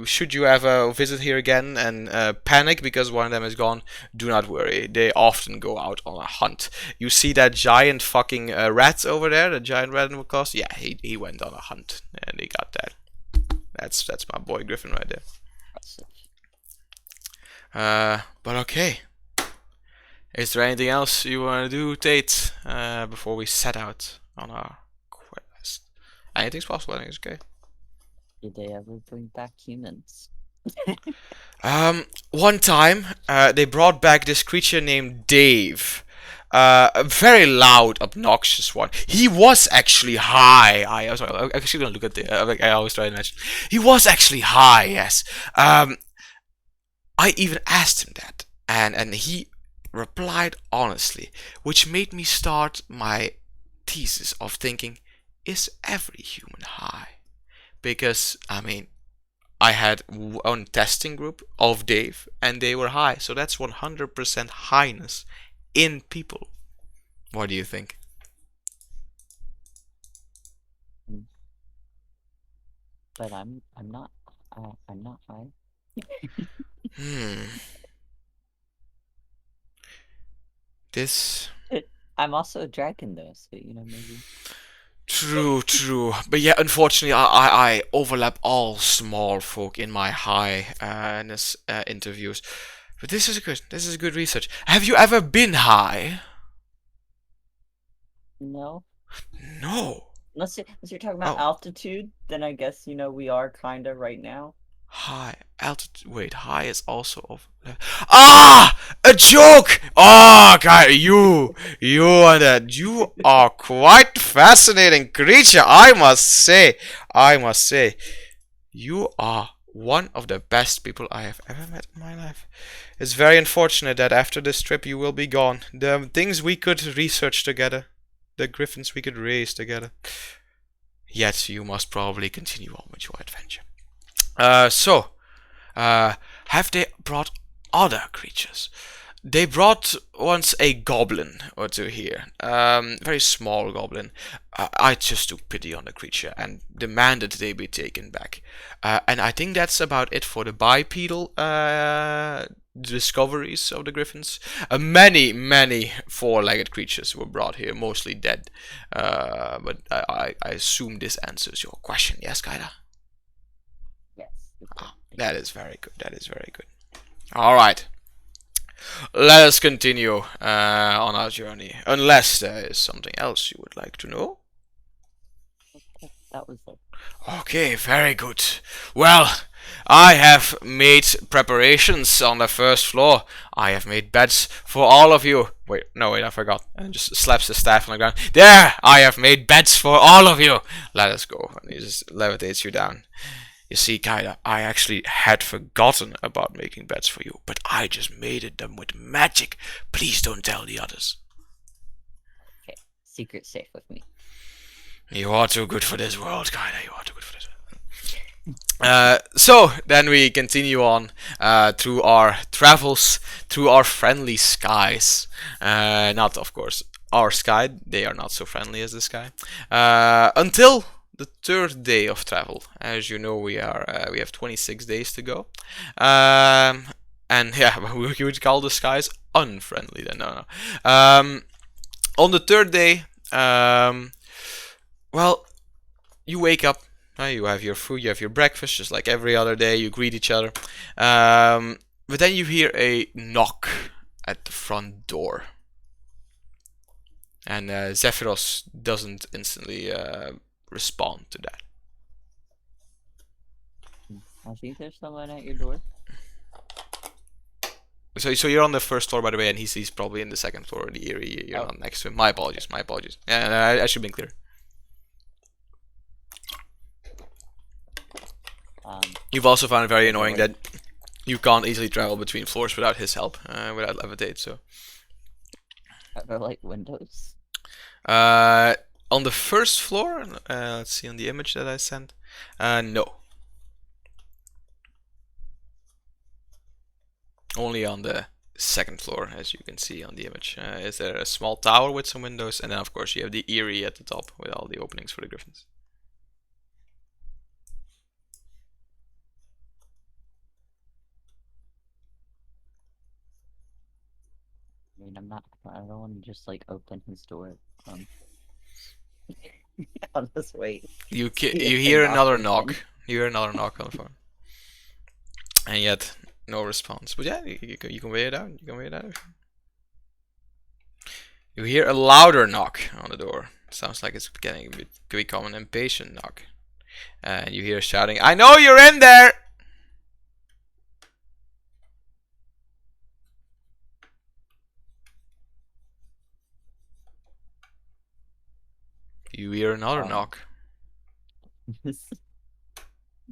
Should you ever visit here again and panic because one of them is gone, do not worry. They often go out on a hunt. You see that giant fucking rat over there, the giant rat in the cost? Yeah, he went on a hunt and he got that. That's my boy Griffin right there. But okay. Is there anything else you want to do, Tate, before we set out on our quest? Anything's possible, I think it's okay. Did they ever bring back humans? One time, they brought back this creature named Dave. A very loud, obnoxious one. He was actually high. I actually don't look at the. I always try to imagine. He was actually high. Yes. I even asked him that, and he replied honestly, which made me start my thesis of thinking: is every human high? Because I mean, I had one testing group of Dave, and they were high, so that's 100% highness in people. What do you think? But I'm not high. This. I'm also a dragon though, so you know maybe. True. But yeah, unfortunately, I overlap all small folk in my highness interviews. But this is good research. Have you ever been high? No. No. Unless you're talking about altitude, then I guess you know we are kinda right now. High altitude. Wait, high is also over. A joke. Oh, God, you and that. You are quite fascinating creature. I must say. You are one of the best people I have ever met in my life. It's very unfortunate that after this trip you will be gone. The things we could research together, the griffins we could raise together. Yet you must probably continue on with your adventure. Have they brought other creatures? They brought once a goblin or two here, very small goblin. I just took pity on the creature and demanded they be taken back. And I think that's about it for the bipedal discoveries of the griffins. Many four-legged creatures were brought here, mostly dead. But I assume this answers your question. Yes, Kaida? Yes. That is very good. That is very good. All right. Let us continue on our journey. Unless there is something else you would like to know. That was it. Okay, very good. Well, I have made preparations on the first floor. I have made beds for all of you. Wait, I forgot. And just slaps the staff on the ground. There! I have made beds for all of you! Let us go. And he just levitates you down. You see, Kaida, I actually had forgotten about making beds for you, but I just made them with magic. Please don't tell the others. Okay, secret safe with me. You are too good for this world, Kaida. You are too good for this world. So then we continue on through our travels, through our friendly skies. Not, of course, our sky. They are not so friendly as the sky. Until the third day of travel. As you know, we have 26 days to go. And yeah, we would call the skies unfriendly then. No. On the third day, well, you wake up, you have your food, you have your breakfast, just like every other day, you greet each other. But then you hear a knock at the front door. And Zephyros doesn't instantly respond to that. I think there's someone at your door. So you're on the first floor, by the way, and he's probably in the second floor, the Eerie. You're not next to him. My apologies. Yeah, I should have been clear. You've also found it very annoying that you can't easily travel between floors without his help, without levitate. So. Are there like windows? On the first floor, let's see on the image that I sent. No. Only on the second floor, as you can see on the image. Is there a small tower with some windows, and then of course you have the Eerie at the top with all the openings for the griffins. I mean, I don't want to just like open his door. I'll just wait. You hear another knock. You hear another knock on the phone. And yet, no response. But yeah, you can wait it out. You hear a louder knock on the door. Sounds like it's become an impatient knock. And you hear shouting, "I know you're in there!" You hear another knock. Does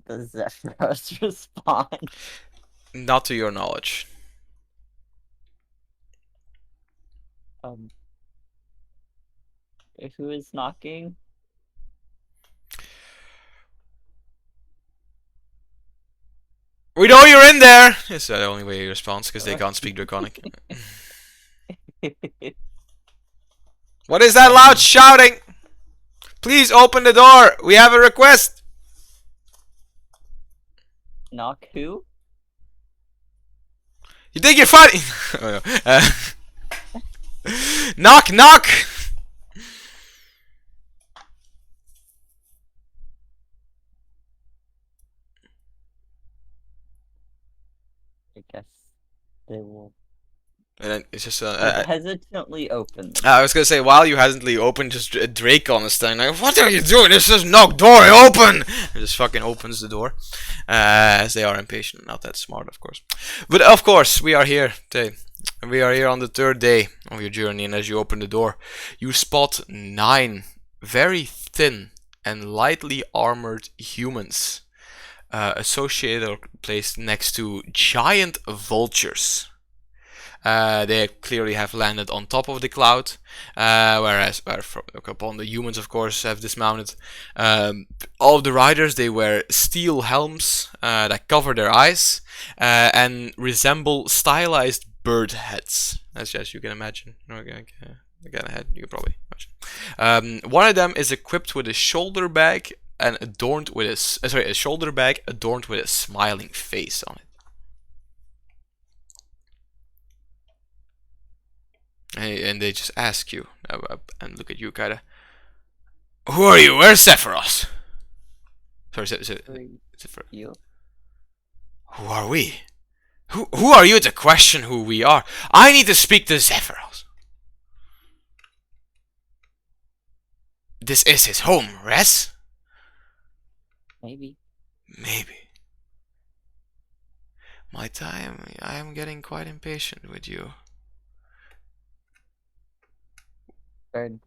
Zephyros respond? Not to your knowledge. Who is knocking? We know you're in there! It's the only way he responds, because they can't speak Draconic. What is that loud shouting? Please open the door! We have a request! Knock who? You think you're funny? Oh, no. Knock, knock! I guess they will. And then it's just hesitantly open. I was gonna say, while you hesitantly open, just Dracon is standing like, "What are you doing? This is knock door open!" And just fucking opens the door, as they are impatient, not that smart, of course. But of course, we are here today. We are here on the third day of your journey, and as you open the door, you spot 9 very thin and lightly armored humans. associated or placed next to giant vultures. They clearly have landed on top of the cloud, whereas upon the humans, of course, have dismounted. All of the riders, they wear steel helms that cover their eyes and resemble stylized bird heads, as you can imagine. Okay, again, ahead, you can probably imagine. One of them is equipped with a shoulder bag and adorned with a shoulder bag adorned with a smiling face on it. And they just ask you and look at you, kind of. Who are you? Where's Sephiroth? Sorry, You? Who are we? Who are you to question who we are? I need to speak to Sephiroth. This is his home, Res? Maybe. Maybe. My time, I am getting quite impatient with you. Bird.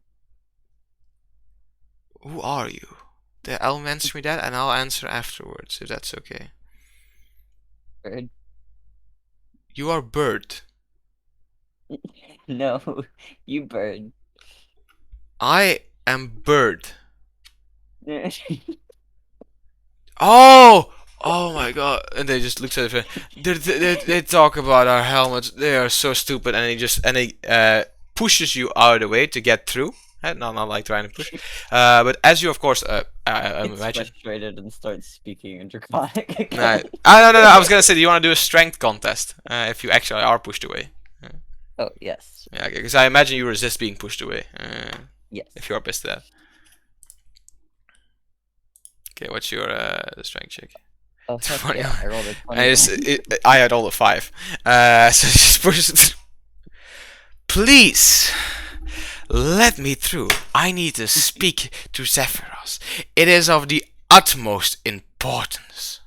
Who are you? I'll answer me that and I'll answer afterwards, if that's okay. Bird. You are Bird. No, you bird. I am Bird. Oh! Oh my god. And they just look at it. They talk about our helmets. They are so stupid. And he pushes you out of the way to get through. Not like trying to push. But as you, of course, imagine. Frustrated and starts speaking in Draconic again. No, I was gonna say, do you want to do a strength contest if you actually are pushed away? Oh, yes. Yeah, because I imagine you resist being pushed away. Yes. If you're pissed at that. Okay, what's your strength check? Oh, heck yeah, I rolled a 20. I had all the 5. So just push it. Please, let me through. I need to speak to Sephiroth. It is of the utmost importance.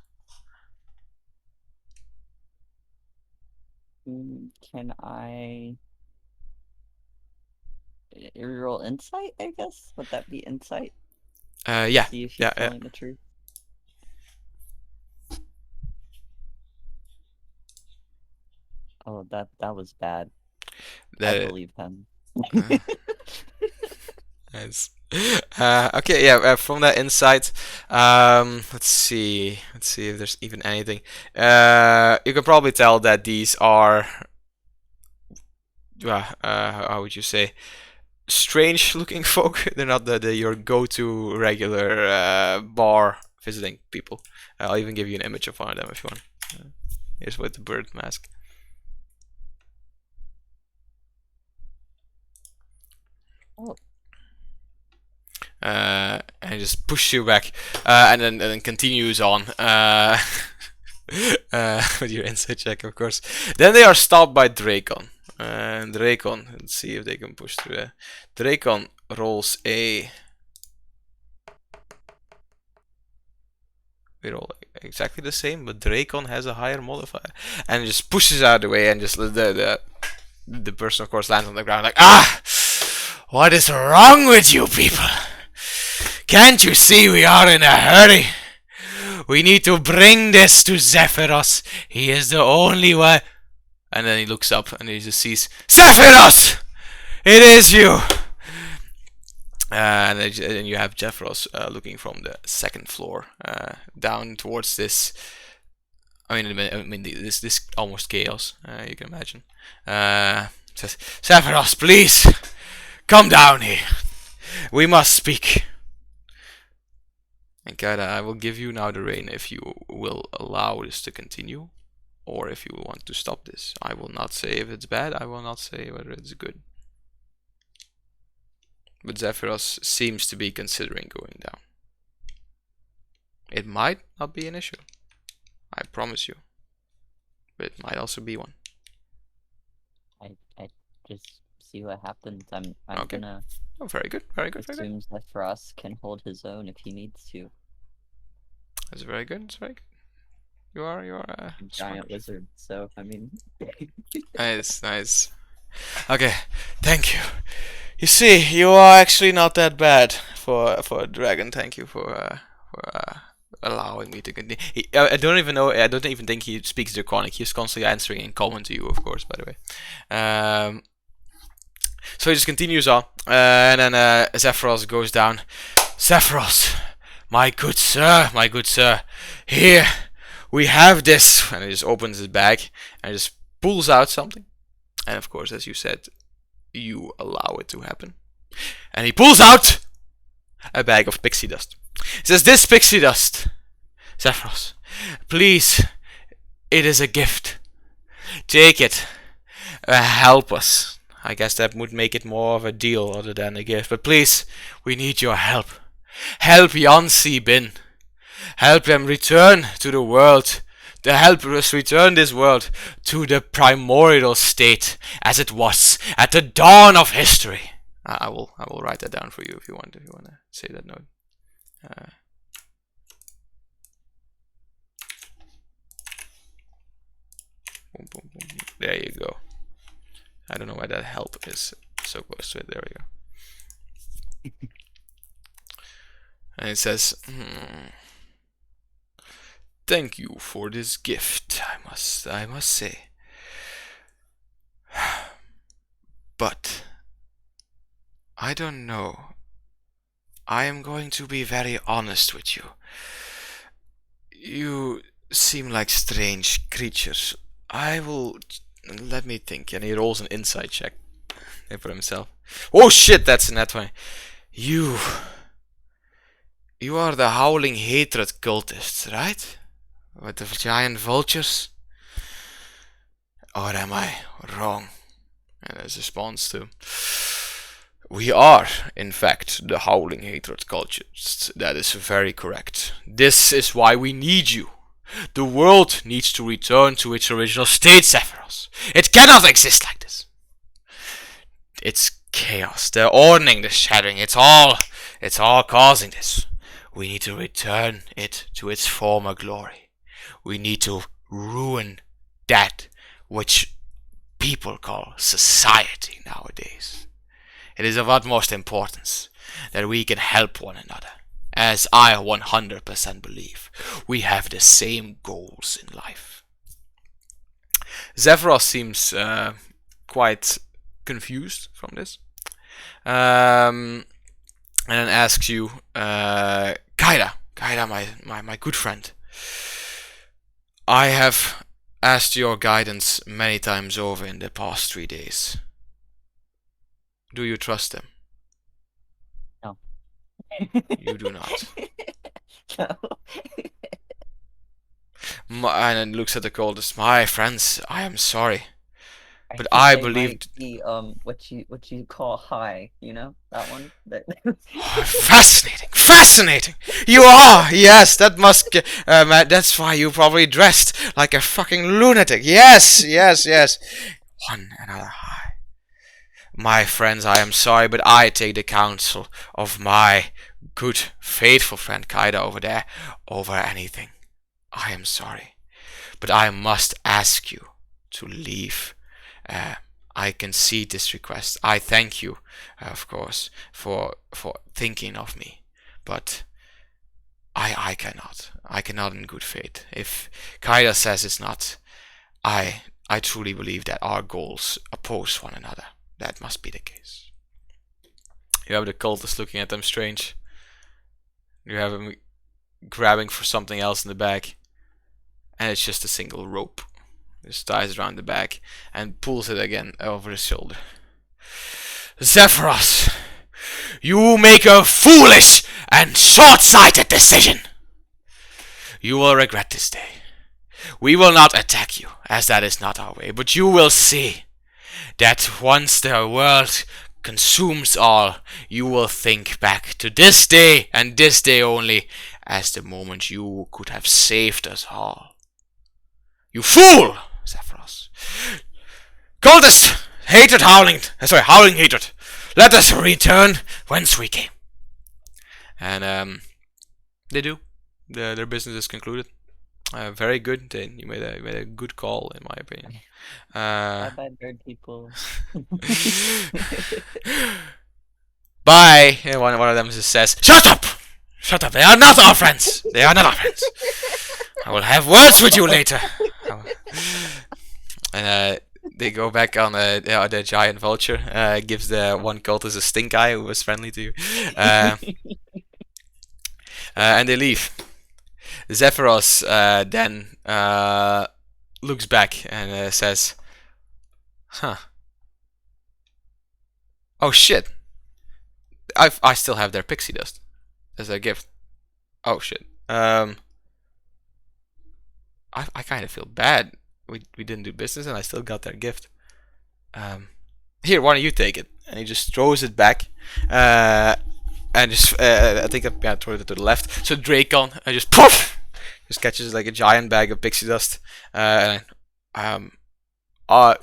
Can I roll insight, I guess? Would that be insight? Yeah. See if he's Yeah. telling the truth. Oh, that was bad. I believe him. Nice. Okay, yeah. From that insight, let's see if there's even anything. You can probably tell that these are, how would you say, strange-looking folk. They're not your go-to regular bar visiting people. I'll even give you an image of one of them if you want. Here's with the bird mask. Oh. And just push you back, and then continues on with your insight check, of course. Then they are stopped by Dracon. And Dracon, let's see if they can push through. Dracon rolls a. We roll exactly the same, but Dracon has a higher modifier, and just pushes out of the way, and just the person, of course, lands on the ground like, ah! What is wrong with you people? Can't you see we are in a hurry? We need to bring this to Sephiroth. He is the only one. And then he looks up and he just sees, Sephiroth! It is you! And then you have Sephiroth looking from the second floor down towards this. I mean this almost chaos. You can imagine. Says, Sephiroth, please come down here. We must speak. And Kaida, I will give you now the rein if you will allow this to continue, or if you want to stop this. I will not say if it's bad, I will not say whether it's good. But Sephiroth seems to be considering going down. It might not be an issue, I promise you. But it might also be one. I just see what happens. I'm Okay. gonna Oh, very good, very good, very good. assume Sephiroth can hold his own if he needs to. That's very good, that's very good. You are A giant wizard, so I mean. Nice, nice. Okay, thank you. You see, you are actually not that bad for a dragon. Thank you for allowing me to continue. I don't even know. I don't even think he speaks Draconic. He's constantly answering in common to you, of course. By the way. So he just continues on, and then Zephyros goes down. Zephyros, my good sir, here we have this, and he just opens his bag and just pulls out something. And of course, as you said, you allow it to happen. And he pulls out a bag of pixie dust. He says, "This pixie dust, Zephyros, please, it is a gift. Take it. Help us." I guess that would make it more of a deal other than a gift. But please, we need your help. Help Yansi Bin. Help them return to the world. To help us return this world to the primordial state as it was at the dawn of history. I will write that down for you if you want to say that note. Boom, boom, boom. There you go. I don't know why that help is so close to it. There we go. And it says, "Thank you for this gift, I must say. But I don't know. I am going to be very honest with you. You seem like strange creatures. Let me think." And he rolls an insight check for himself. Oh shit, that's in that way. You are the Howling Hatred cultists, right? With the giant vultures? Or am I wrong? And as a response to, "We are, in fact, the Howling Hatred cultists. That is very correct. This is why we need you. The world needs to return to its original state, Zephyros. It cannot exist like this. It's chaos, the ordering, the shattering, it's all causing this. We need to return it to its former glory. We need to ruin that which people call society nowadays. It is of utmost importance that we can help one another. As I 100% believe, we have the same goals in life." Zephyros seems quite confused from this. And then asks you, Kaida, my good friend. I have asked your guidance many times over in the past 3 days. Do you trust them? No. You do not. No. And then looks at the cultist. "My friends, I am sorry, but think I they believed." might be, what you call high, you know, that one. Fascinating. You are. Yes, that must. That's why you probably dressed like a fucking lunatic. Yes. One another high. My friends, I am sorry, but I take the counsel of my good, faithful friend Kaida over there over anything. I am sorry, but I must ask you to leave. I concede this request. I thank you, of course, for thinking of me, but I cannot. I cannot in good faith. If Kaida says it's not, I truly believe that our goals oppose one another. That must be the case. You have the cultist looking at them strange. You have him grabbing for something else in the bag, and it's just a single rope. Just ties around the back and pulls it again over his shoulder. "Zephyros, you make a foolish and short-sighted decision. You will regret this day. We will not attack you, as that is not our way, but you will see that once the world consumes all, you will think back to this day and this day only as the moment you could have saved us all. You fool, Zephyros. Cultist, howling hatred. Let us return whence we came." And they do. Their business is concluded. Very good. You made a good call, in my opinion. Bye, bird people. Bye. And one of them just says, "Shut up! Shut up. They are not our friends. They are not our friends. I will have words with you later. And they go back on the giant vulture. Gives the one cultist a stink eye who was friendly to you. And they leave. Zephyros then looks back and says, "Huh. Oh shit. I still have their pixie dust as a gift. Oh shit. I kind of feel bad. We didn't do business and I still got their gift. Here, why don't you take it?" And he just throws it back. And just I think I throw it to the left. So Dracon just poof, just catches like a giant bag of pixie dust.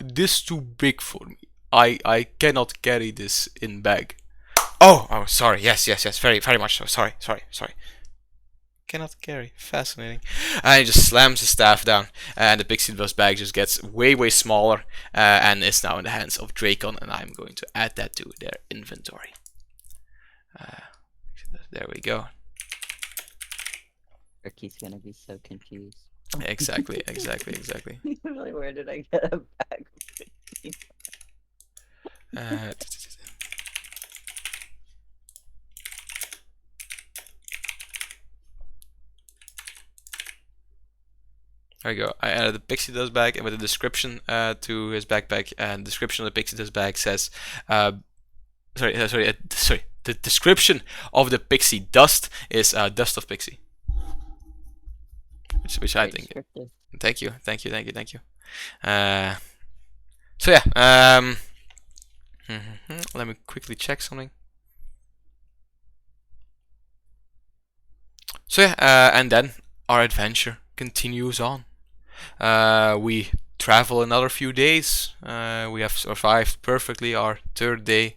This too big for me. I cannot carry this in bag. Oh, sorry. Yes. Very much so. Sorry. Cannot carry. Fascinating. And he just slams his staff down, and the pixie dust bag just gets way smaller, and is now in the hands of Dracon. And I'm going to add that to their inventory. There we go. Ricky's gonna be so confused. Exactly. Really, where did I get a bag of pixie? There we go. I added the pixie dust bag with a description to his backpack, and the description of the pixie dust bag says, sorry. The description of the pixie dust is dust of pixie, which I think. Thank you. So yeah. Let me quickly check something. So yeah, and then our adventure continues on. We travel another few days. We have survived perfectly our third day.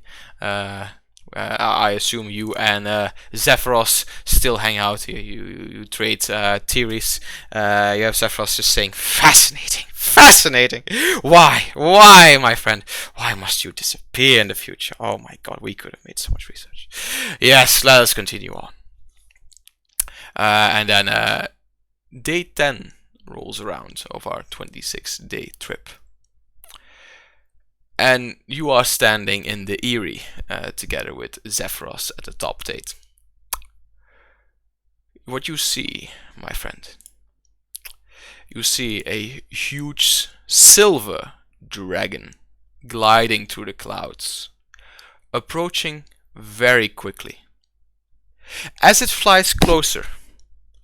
I assume you and Zephyros still hang out. You trade theories. You have Zephyros just saying, fascinating. Why, my friend? Why must you disappear in the future? Oh my god, we could have made so much research. Yes, let us continue on. And then day 10 rolls around of our 26-day trip. And you are standing in the Eyrie together with Zephyros at the top gate. What you see, my friend, you see a huge silver dragon gliding through the clouds, approaching very quickly. As it flies closer,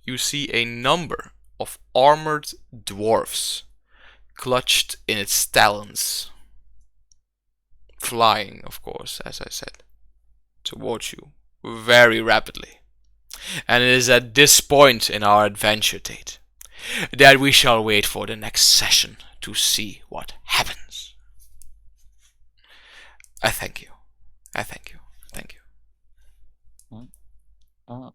you see a number of armored dwarfs clutched in its talons, flying, of course, as I said, towards you very rapidly. And it is at this point in our adventure, Tate, that we shall wait for the next session to see what happens. I thank you. Oh.